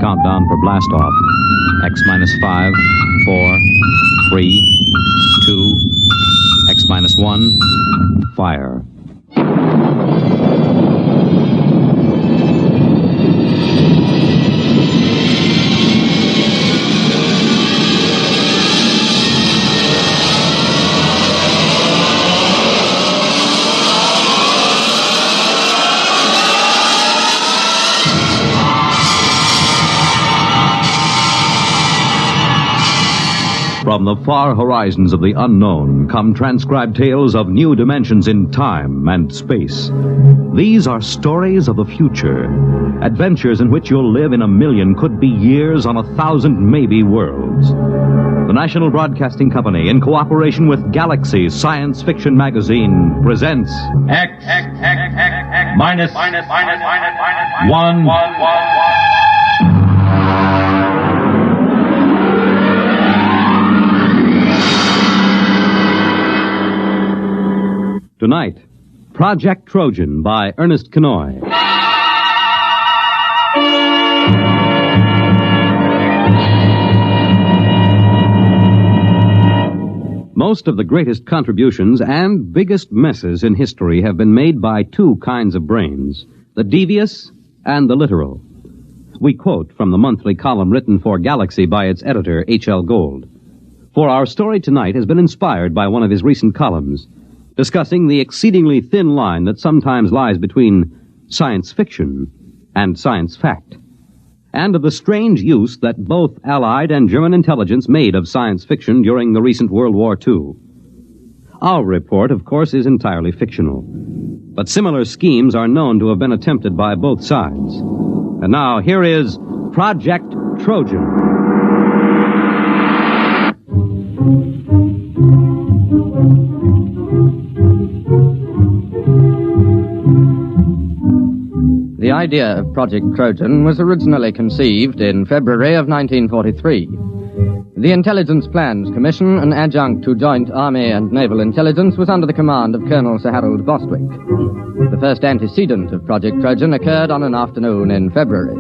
Countdown for blast off. X minus 5, 4, 3, 2, X minus 1, fire. From the far horizons of the unknown come transcribed tales of new dimensions in time and space. These are stories of the future, adventures in which you'll live in 1,000,000, could be years, on 1,000 maybe worlds. The National Broadcasting Company, in cooperation with Galaxy Science Fiction Magazine, presents X minus 1. Tonight, Project Trojan by Ernest Kenoy. Most of the greatest contributions and biggest messes in history have been made by two kinds of brains, the devious and the literal. We quote from the monthly column written for Galaxy by its editor, H.L. Gold. For our story tonight has been inspired by one of his recent columns, discussing the exceedingly thin line that sometimes lies between science fiction and science fact, and of the strange use that both Allied and German intelligence made of science fiction during the recent World War II. Our report, of course, is entirely fictional, but similar schemes are known to have been attempted by both sides. And now, here is Project Trojan. The idea of Project Trojan was originally conceived in February of 1943. The Intelligence Plans Commission, an adjunct to Joint Army and Naval Intelligence, was under the command of Colonel Sir Harold Bostwick. The first antecedent of Project Trojan occurred on an afternoon in February.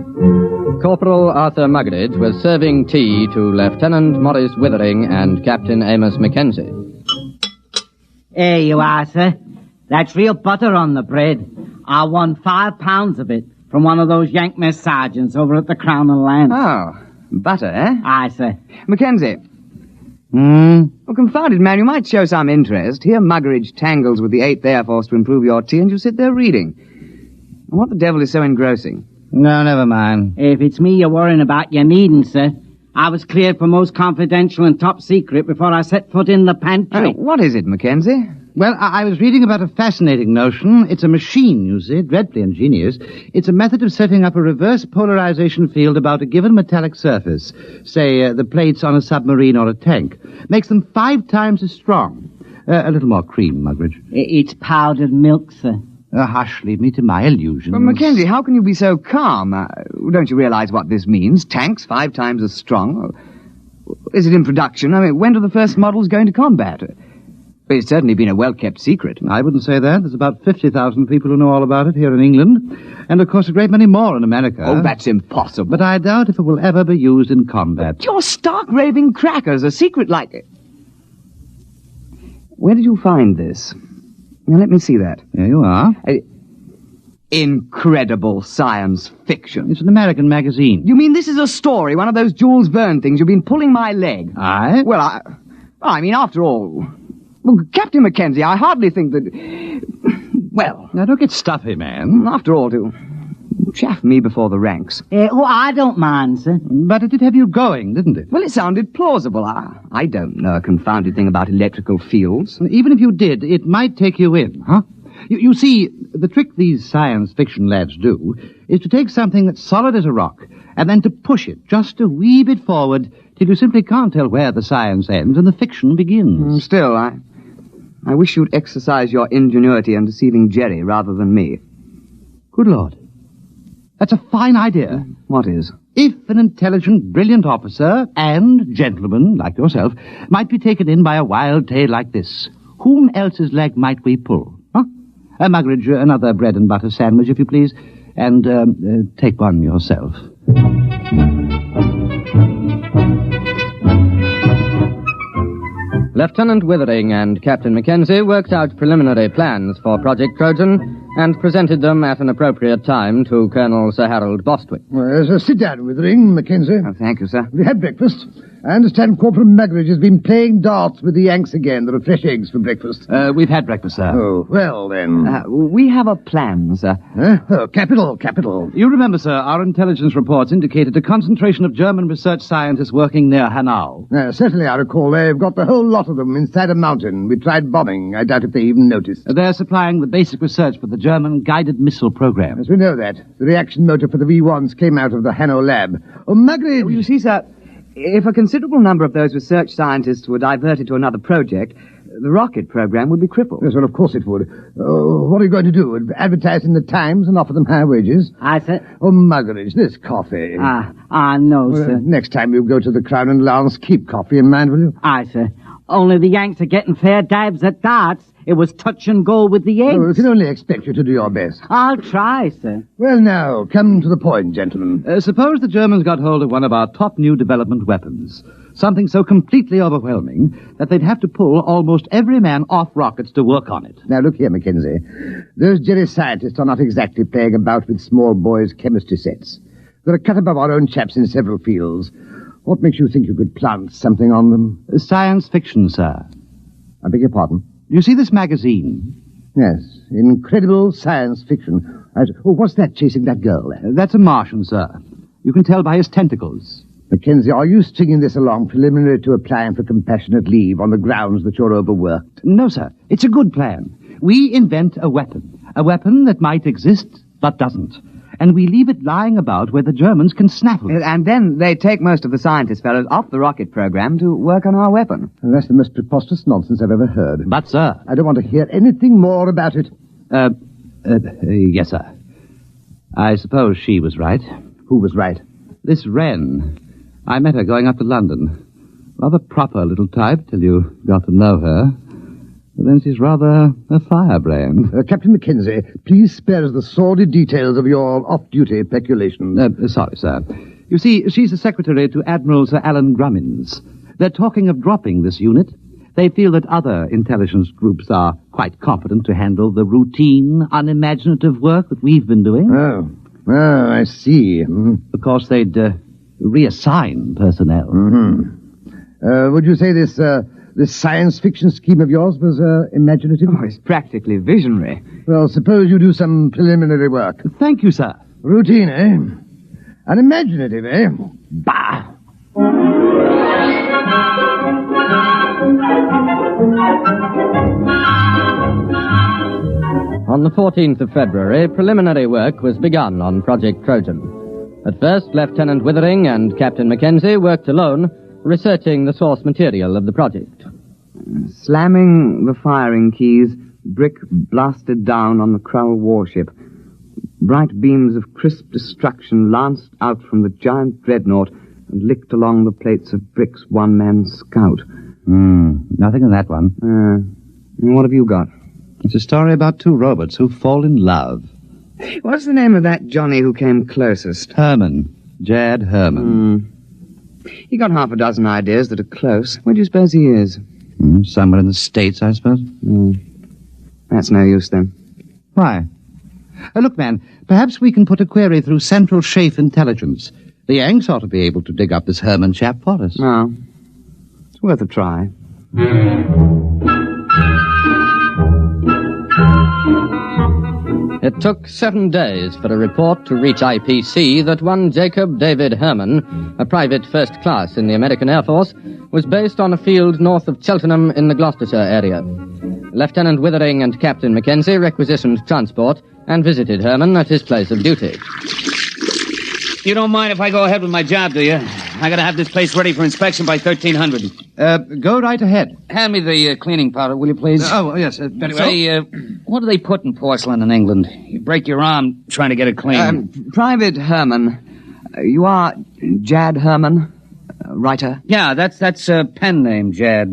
Corporal Arthur Muggeridge was serving tea to Lieutenant Maurice Withering and Captain Amos Mackenzie. Here you are, sir. That's real butter on the bread. I won 5 pounds of it from one of those Yank mess sergeants over at the Crown and Lance. Oh, butter, eh? Aye, sir. Mackenzie. Well, confounded man, you might show some interest. Here Muggeridge tangles with the 8th Air Force to improve your tea, and you sit there reading. What the devil is so engrossing? No, never mind. If it's me you're worrying about, you needn't, sir. I was cleared for most confidential and top secret before I set foot in the pantry. What is it, Mackenzie? Well, I was reading about a fascinating notion. It's a machine, you see, dreadfully ingenious. It's a method of setting up a reverse polarization field about a given metallic surface, say the plates on a submarine or a tank. Makes them 5 times as strong. A little more cream, Muggeridge. It's powdered milk, sir. Hush, leave me to my illusions. But, Mackenzie, how can you be so calm? Don't you realize what this means? Tanks 5 times as strong? Is it in production? I mean, when do the first models go into combat? It's certainly been a well-kept secret. I wouldn't say that. There's about 50,000 people who know all about it here in England. And, of course, a great many more in America. Oh, that's impossible. But I doubt if it will ever be used in combat. You're stark raving crackers. A secret like it. Where did you find this? Now, let me see that. Here you are. Incredible science fiction. It's an American magazine. You mean this is a story, one of those Jules Verne things? You've been pulling my leg. Aye? Well, I mean, after all... Well, Captain Mackenzie, I hardly think that... Well... Now, don't get stuffy, man. After all, to chaff me before the ranks. I don't mind, sir. But it did have you going, didn't it? Well, it sounded plausible. I don't know a confounded thing about electrical fields. Even if you did, it might take you in, huh? You see, the trick these science fiction lads do is to take something that's solid as a rock and then to push it just a wee bit forward till you simply can't tell where the science ends and the fiction begins. Still, I wish you'd exercise your ingenuity in deceiving Jerry rather than me. Good Lord. That's a fine idea. What is? If an intelligent, brilliant officer and gentleman like yourself might be taken in by a wild tale like this, whom else's leg might we pull? Huh? Muggeridge, another bread and butter sandwich, if you please. And take one yourself. Lieutenant Withering and Captain Mackenzie worked out preliminary plans for Project Trojan and presented them at an appropriate time to Colonel Sir Harold Bostwick. Well, sit down, Withering, Mackenzie. Oh, thank you, sir. We had breakfast. I understand Corporal Muggeridge has been playing darts with the Yanks again. There are fresh eggs for breakfast. We've had breakfast, sir. Oh, well, then. We have a plan, sir. Oh, capital. You remember, sir, our intelligence reports indicated a concentration of German research scientists working near Hanau. Certainly, I recall. They've got the whole lot of them inside a mountain. We tried bombing. I doubt if they even noticed. They're supplying the basic research for the German guided missile program. Yes, we know that. The reaction motor for the V1s came out of the Hanau lab. Oh, Muggeridge! You see, sir, if a considerable number of those research scientists were diverted to another project, the rocket program would be crippled. Yes, well, of course it would. What are you going to do? Advertise in the Times and offer them high wages? I said... Oh, Muggeridge, this coffee. No, sir. Next time you go to the Crown and Lance, keep coffee in mind, will you? Aye, sir. Only the Yanks are getting fair dives at darts. It was touch and go with the Oh, we eggs. can only expect you to do your best. I'll try, sir. Well, now, come to the point, gentlemen. Suppose the Germans got hold of one of our top new development weapons. Something so completely overwhelming that they'd have to pull almost every man off rockets to work on it. Now, look here, Mackenzie. Those Jerry scientists are not exactly playing about with small boys' chemistry sets. They're a cut above our own chaps in several fields. What makes you think you could plant something on them? Science fiction, sir. I beg your pardon? You see this magazine? Yes, incredible science fiction. What's that chasing that girl there? That's a Martian, sir. You can tell by his tentacles. Mackenzie, are you stringing this along preliminary to applying for compassionate leave on the grounds that you're overworked? No, sir. It's a good plan. We invent a weapon that might exist but doesn't. And we leave it lying about where the Germans can snaffle it. And then they take most of the scientist fellows off the rocket program to work on our weapon. And that's the most preposterous nonsense I've ever heard. But, sir... I don't want to hear anything more about it. Yes, sir. I suppose she was right. Who was right? This Wren. I met her going up to London. Rather proper little type till you got to know her. But then she's rather a firebrand. Captain Mackenzie, please spare us the sordid details of your off-duty peculations. Sorry, sir. You see, she's the secretary to Admiral Sir Alan Grummins. They're talking of dropping this unit. They feel that other intelligence groups are quite competent to handle the routine, unimaginative work that we've been doing. Oh, I see. Of course, they'd reassign personnel. Would you say this science fiction scheme of yours was imaginative? Oh, it's practically visionary. Well, suppose you do some preliminary work. Thank you, sir. Routine, eh? Unimaginative, eh? Bah! On the 14th of February, preliminary work was begun on Project Trojan. At first, Lieutenant Withering and Captain Mackenzie worked alone, researching the source material of the project. Slamming the firing keys, brick blasted down on the Krull warship. Bright beams of crisp destruction lanced out from the giant dreadnought and licked along the plates of brick's one-man scout. Nothing in that one. What have you got? It's a story about two robots who fall in love. What's the name of that Johnny who came closest? Herman. Jad Herman. He got half a dozen ideas that are close. Where do you suppose he is? Somewhere in the States, I suppose. That's no use, then. Why? Look, man, perhaps we can put a query through Central Chafe Intelligence. The Yanks ought to be able to dig up this Herman chap for us. No. It's worth a try. It took 7 days for a report to reach IPC that one Jacob David Herman, a private first class in the American Air Force, was based on a field north of Cheltenham in the Gloucestershire area. Lieutenant Withering and Captain Mackenzie requisitioned transport and visited Herman at his place of duty. You don't mind if I go ahead with my job, do you? I gotta have this place ready for inspection by 1300. Go right ahead. Hand me the cleaning powder, will you, please? Yes, very well. Say, what do they put in porcelain in England? You break your arm trying to get it clean. Private Herman. You are Jad Herman, writer? Yeah, that's a pen name, Jad.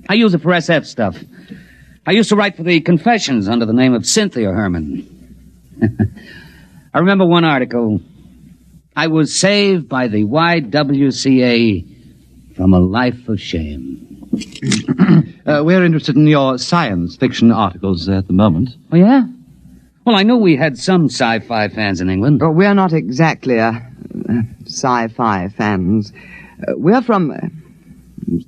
I use it for SF stuff. I used to write for the Confessions under the name of Cynthia Herman. I remember one article. I was saved by the YWCA from a life of shame. We're interested in your science fiction articles at the moment. Oh, yeah? Well, I know we had some sci-fi fans in England. Well, we're not exactly sci-fi fans. We're from...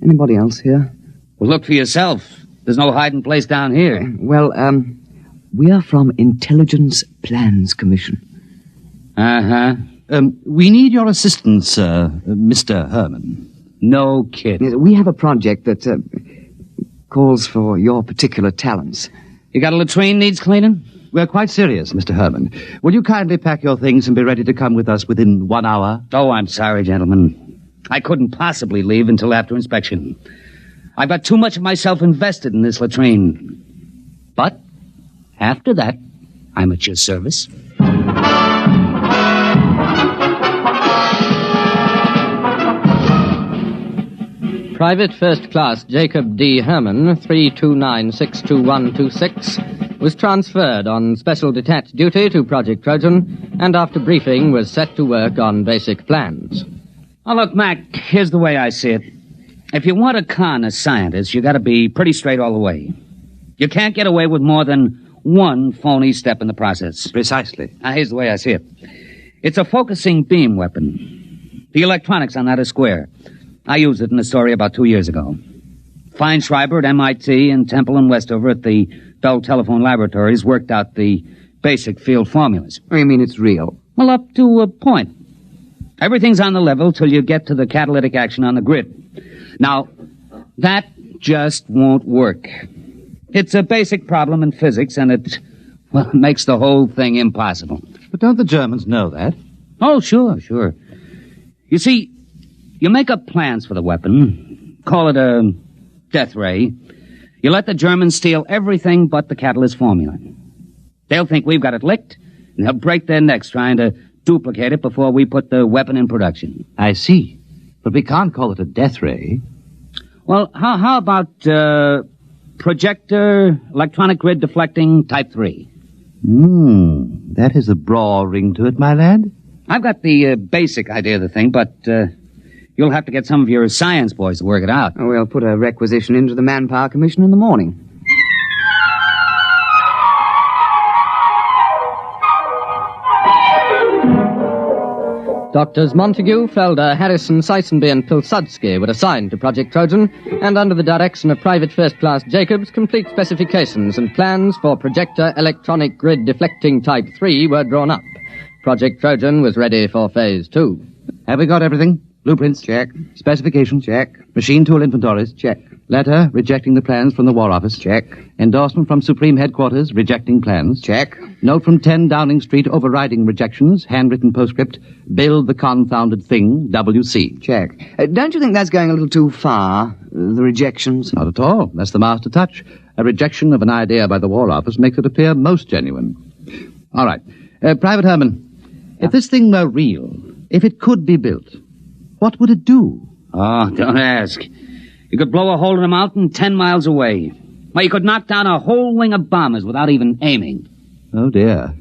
anybody else here? Well, look for yourself. There's no hiding place down here. Well, we are from Intelligence Plans Commission. Uh-huh. We need your assistance, sir, Mr. Herman. No kidding. We have a project that calls for your particular talents. You got a latrine needs cleaning? We're quite serious, Mr. Herman. Will you kindly pack your things and be ready to come with us within 1 hour? Oh, I'm sorry, gentlemen. I couldn't possibly leave until after inspection. I've got too much of myself invested in this latrine. But after that, I'm at your service. Private First Class Jacob D. Herman, 329-62126, was transferred on special detached duty to Project Trojan, and after briefing was set to work on basic plans. Oh, look, Mac, here's the way I see it. If you want to con a scientist, you got to be pretty straight all the way. You can't get away with more than one phony step in the process. Precisely. Now, here's the way I see it. It's a focusing beam weapon. The electronics on that are square. I used it in a story about 2 years ago. Feinschreiber at MIT and Temple and Westover at the Bell Telephone Laboratories worked out the basic field formulas. What do you mean it's real? Well, up to a point. Everything's on the level till you get to the catalytic action on the grid. Now, that just won't work. It's a basic problem in physics, and it makes the whole thing impossible. But don't the Germans know that? Oh, sure. You see, you make up plans for the weapon, call it a death ray. You let the Germans steal everything but the catalyst formula. They'll think we've got it licked, and they'll break their necks trying to duplicate it before we put the weapon in production. I see. But we can't call it a death ray. Well, how about projector, electronic grid deflecting type 3? That has a braw ring to it, my lad. I've got the basic idea of the thing, but you'll have to get some of your science boys to work it out. We'll put a requisition into the Manpower Commission in the morning. Doctors Montague, Felder, Harrison, Seisenby, and Pilsudski were assigned to Project Trojan, and under the direction of Private First Class Jacobs, complete specifications and plans for projector electronic grid deflecting Type 3 were drawn up. Project Trojan was ready for Phase 2. Have we got everything? Blueprints? Check. Specifications? Check. Machine tool inventories? Check. Letter rejecting the plans from the War Office? Check. Endorsement from Supreme Headquarters rejecting plans? Check. Note from 10 Downing Street overriding rejections, handwritten postscript, build the confounded thing, WC. Check. Don't you think that's going a little too far, the rejections? Not at all. That's the master touch. A rejection of an idea by the War Office makes it appear most genuine. All right. Private Herman, if this thing were real, if it could be built, what would it do? Oh, don't ask. You could blow a hole in a mountain 10 miles away. Well, you could knock down a whole wing of bombers without even aiming. Oh, dear.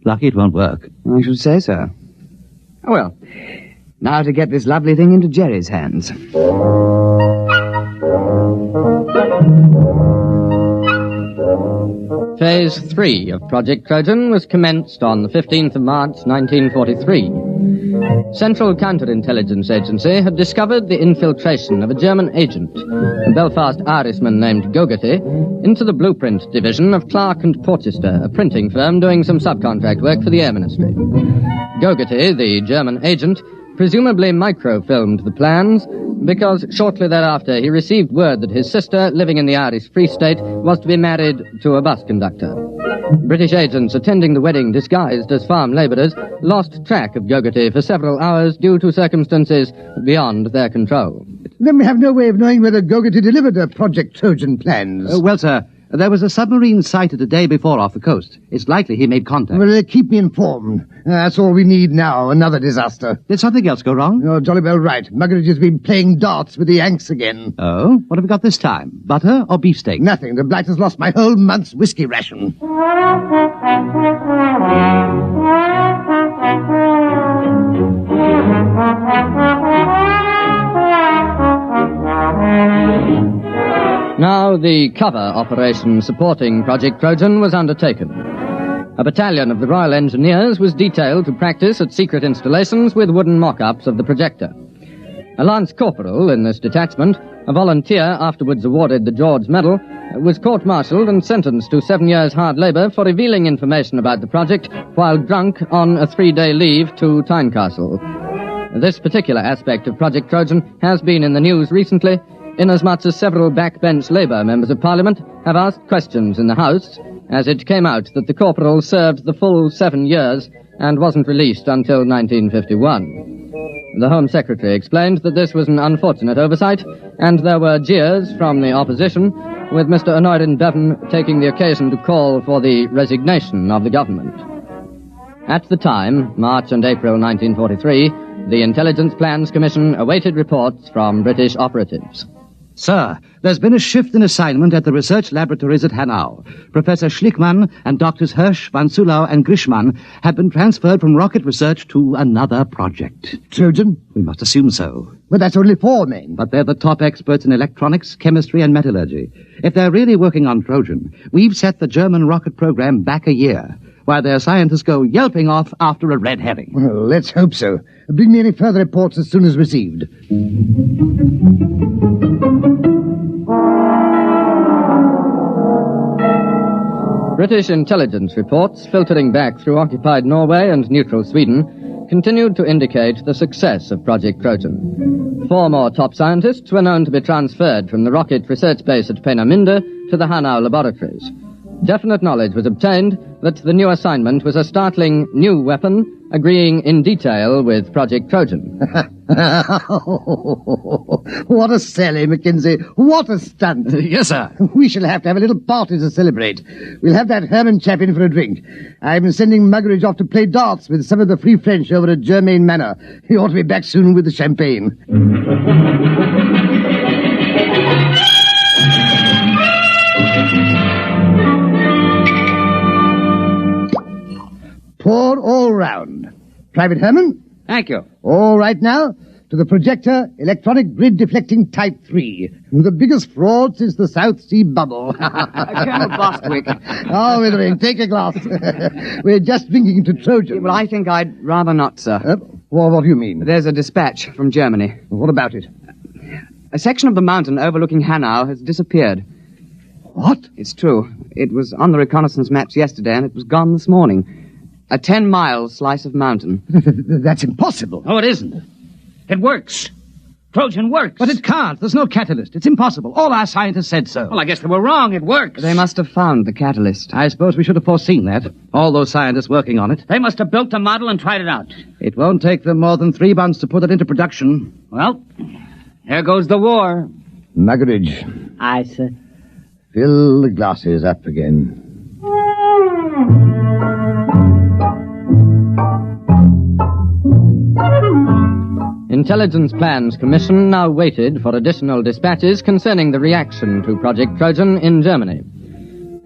Lucky it won't work. I should say so. Oh, well, now to get this lovely thing into Jerry's hands. Phase 3 of Project Trojan was commenced on the 15th of March, 1943. Central Counterintelligence Agency had discovered the infiltration of a German agent, a Belfast Irishman named Gogarty, into the blueprint division of Clark and Porchester, a printing firm doing some subcontract work for the Air Ministry. Gogarty, the German agent, presumably microfilmed the plans because shortly thereafter he received word that his sister, living in the Irish Free State, was to be married to a bus conductor. British agents attending the wedding disguised as farm laborers lost track of Gogarty for several hours due to circumstances beyond their control. Then we have no way of knowing whether Gogarty delivered the Project Trojan plans. Well, sir, there was a submarine sighted a day before off the coast. It's likely he made contact. Well, keep me informed. That's all we need now, another disaster. Did something else go wrong? You're jolly well right. Muggeridge has been playing darts with the Yanks again. Oh? What have we got this time? Butter or beefsteak? Nothing. The blight has lost my whole month's whiskey ration. Now, the cover operation supporting Project Trojan was undertaken. A battalion of the Royal Engineers was detailed to practice at secret installations with wooden mock-ups of the projector. A lance corporal in this detachment, a volunteer afterwards awarded the George Medal, was court-martialed and sentenced to 7 years' hard labor for revealing information about the project while drunk on a 3-day leave to Tynecastle. This particular aspect of Project Trojan has been in the news recently, inasmuch as several backbench Labour members of Parliament have asked questions in the House, as it came out that the corporal served the full 7 years and wasn't released until 1951. The Home Secretary explained that this was an unfortunate oversight, and there were jeers from the opposition, with Mr. Honorin Bevan taking the occasion to call for the resignation of the government. At the time, March and April 1943, the Intelligence Plans Commission awaited reports from British operatives. Sir, there's been a shift in assignment at the research laboratories at Hanau. Professor Schlickmann and Doctors Hirsch, Van Sulau, and Grishman have been transferred from rocket research to another project. Trojan? We must assume so. But that's only 4 men. But they're the top experts in electronics, chemistry, and metallurgy. If they're really working on Trojan, we've set the German rocket program back a year, while their scientists go yelping off after a red herring. Well, let's hope so. Bring me any further reports as soon as received. British intelligence reports, filtering back through occupied Norway and neutral Sweden, continued to indicate the success of Project Trojan. 4 more top scientists were known to be transferred from the rocket research base at Peenemünde to the Hanau laboratories. Definite knowledge was obtained that the new assignment was a startling new weapon, agreeing in detail with Project Trojan. What a sally, Mackenzie. What a stunt. Yes, sir. We shall have to have a little party to celebrate. We'll have that Herman chap in for a drink. I'm sending Muggeridge off to play darts with some of the Free French over at Germain Manor. He ought to be back soon with the champagne. Pour all round. Private Herman? Thank you. All right now, to the projector, electronic grid deflecting type 3. The biggest fraud since the South Sea bubble. Colonel Bostwick. Oh, Withering, take a glass. We're just drinking to Trojan. Well, I think I'd rather not, sir. Well, what do you mean? There's a dispatch from Germany. What about it? A section of the mountain overlooking Hanau has disappeared. What? It's true. It was on the reconnaissance maps yesterday, and it was gone this morning. A 10-mile slice of mountain. That's impossible. Oh, it isn't. It works. Trojan works. But it can't. There's no catalyst. It's impossible. All our scientists said so. Well, I guess they were wrong. It works. They must have found the catalyst. I suppose we should have foreseen that. All those scientists working on it. They must have built a model and tried it out. It won't take them more than 3 months to put it into production. Well, there goes the war. Muggeridge. Aye, sir. Fill the glasses up again. Intelligence Plans Commission now waited for additional dispatches concerning the reaction to Project Trojan in Germany.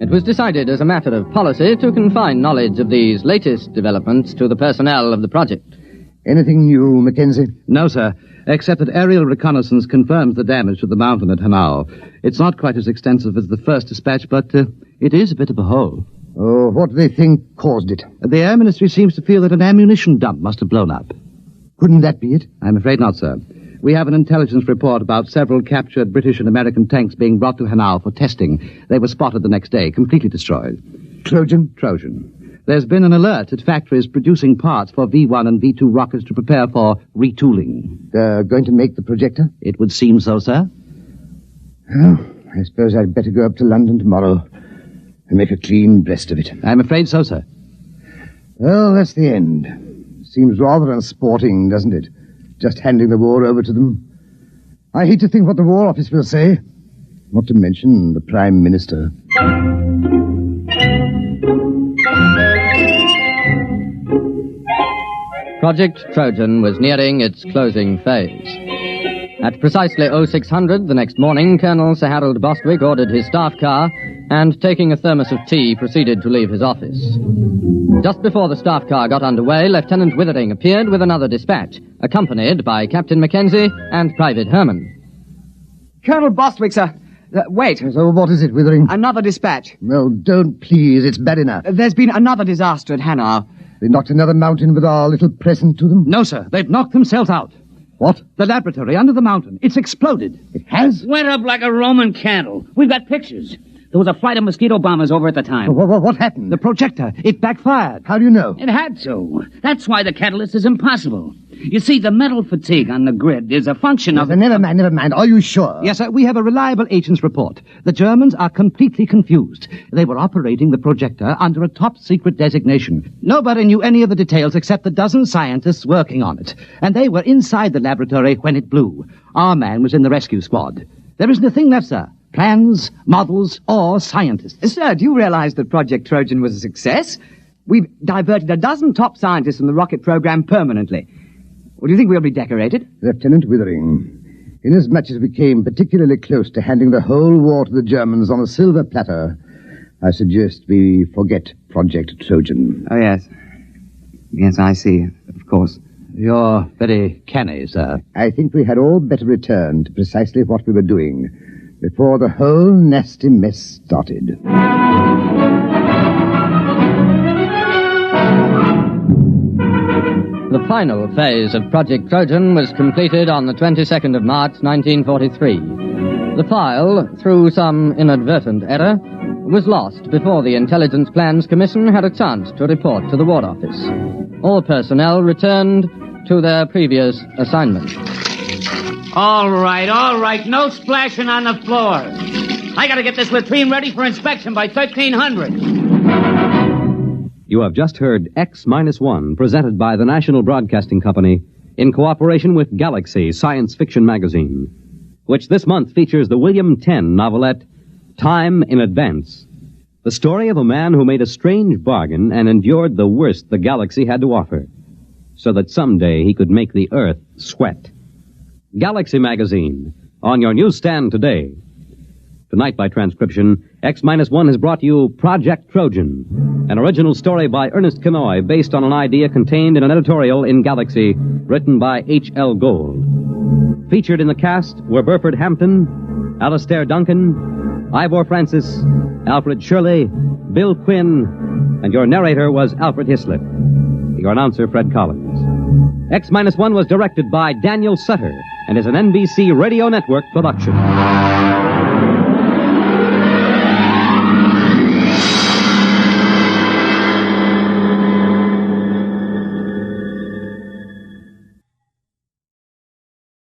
It was decided as a matter of policy to confine knowledge of these latest developments to the personnel of the project. Anything new, Mackenzie? No, sir, except that aerial reconnaissance confirms the damage to the mountain at Hanau. It's not quite as extensive as the first dispatch, but it is a bit of a hole. Oh, what do they think caused it? The Air Ministry seems to feel that an ammunition dump must have blown up. Couldn't that be it? I'm afraid not, sir. We have an intelligence report about several captured British and American tanks being brought to Hanau for testing. They were spotted the next day, completely destroyed. Trojan? Trojan. There's been an alert at factories producing parts for V1 and V2 rockets to prepare for retooling. Going to make the projector? It would seem so, sir. Well, I suppose I'd better go up to London tomorrow and make a clean breast of it. I'm afraid so, sir. Well, that's the end. Seems rather unsporting, doesn't it? Just handing the war over to them. I hate to think what the War Office will say. Not to mention the Prime Minister. Project Trojan was nearing its closing phase. At precisely 0600 the next morning, Colonel Sir Harold Bostwick ordered his staff car and taking a thermos of tea, proceeded to leave his office. Just before the staff car got underway, Lieutenant Withering appeared with another dispatch, accompanied by Captain Mackenzie and Private Herman. Colonel Bostwick, sir. Wait. So what is it, Withering? Another dispatch. No, don't, please. It's bad enough. There's been another disaster at Hanover. They knocked another mountain with our little present to them? No, sir. They've knocked themselves out. What? The laboratory under the mountain. It's exploded. It has? Went up like a Roman candle. We've got pictures. There was a flight of mosquito bombers over at the time. What happened? The projector. It backfired. How do you know? It had to. That's why the catalyst is impossible. You see, the metal fatigue on the grid is a function of... Never mind. Are you sure? Yes, sir. We have a reliable agent's report. The Germans are completely confused. They were operating the projector under a top-secret designation. Nobody knew any of the details except the dozen scientists working on it. And they were inside the laboratory when it blew. Our man was in the rescue squad. There isn't a thing left, sir. Plans, models, or scientists. Sir, do you realize that Project Trojan was a success? We've diverted a dozen top scientists from the rocket program permanently. Well, do you think we'll be decorated? Lieutenant Withering, inasmuch as we came particularly close to handing the whole war to the Germans on a silver platter, I suggest we forget Project Trojan. Oh, yes. Yes, I see. Of course. You're very canny, sir. I think we had all better return to precisely what we were doing before the whole nasty mess started. The final phase of Project Trojan was completed on the 22nd of March, 1943. The file, through some inadvertent error, was lost before the Intelligence Plans Commission had a chance to report to the War Office. All personnel returned to their previous assignments. All right. No splashing on the floor. I gotta get this latrine ready for inspection by 1300. You have just heard X-1, presented by the National Broadcasting Company in cooperation with Galaxy Science Fiction Magazine, which this month features the William Tenn novelette Time in Advance, the story of a man who made a strange bargain and endured the worst the galaxy had to offer, so that someday he could make the Earth sweat. Galaxy Magazine, on your newsstand today. Tonight, by transcription, X-1 has brought you Project Trojan, an original story by Ernest Kenoy based on an idea contained in an editorial in Galaxy written by H.L. Gold. Featured in the cast were Burford Hampton, Alastair Duncan, Ivor Francis, Alfred Shirley, Bill Quinn, and your narrator was Alfred Hislop. Your announcer, Fred Collins. X-1 was directed by Daniel Sutter and is an NBC Radio Network production.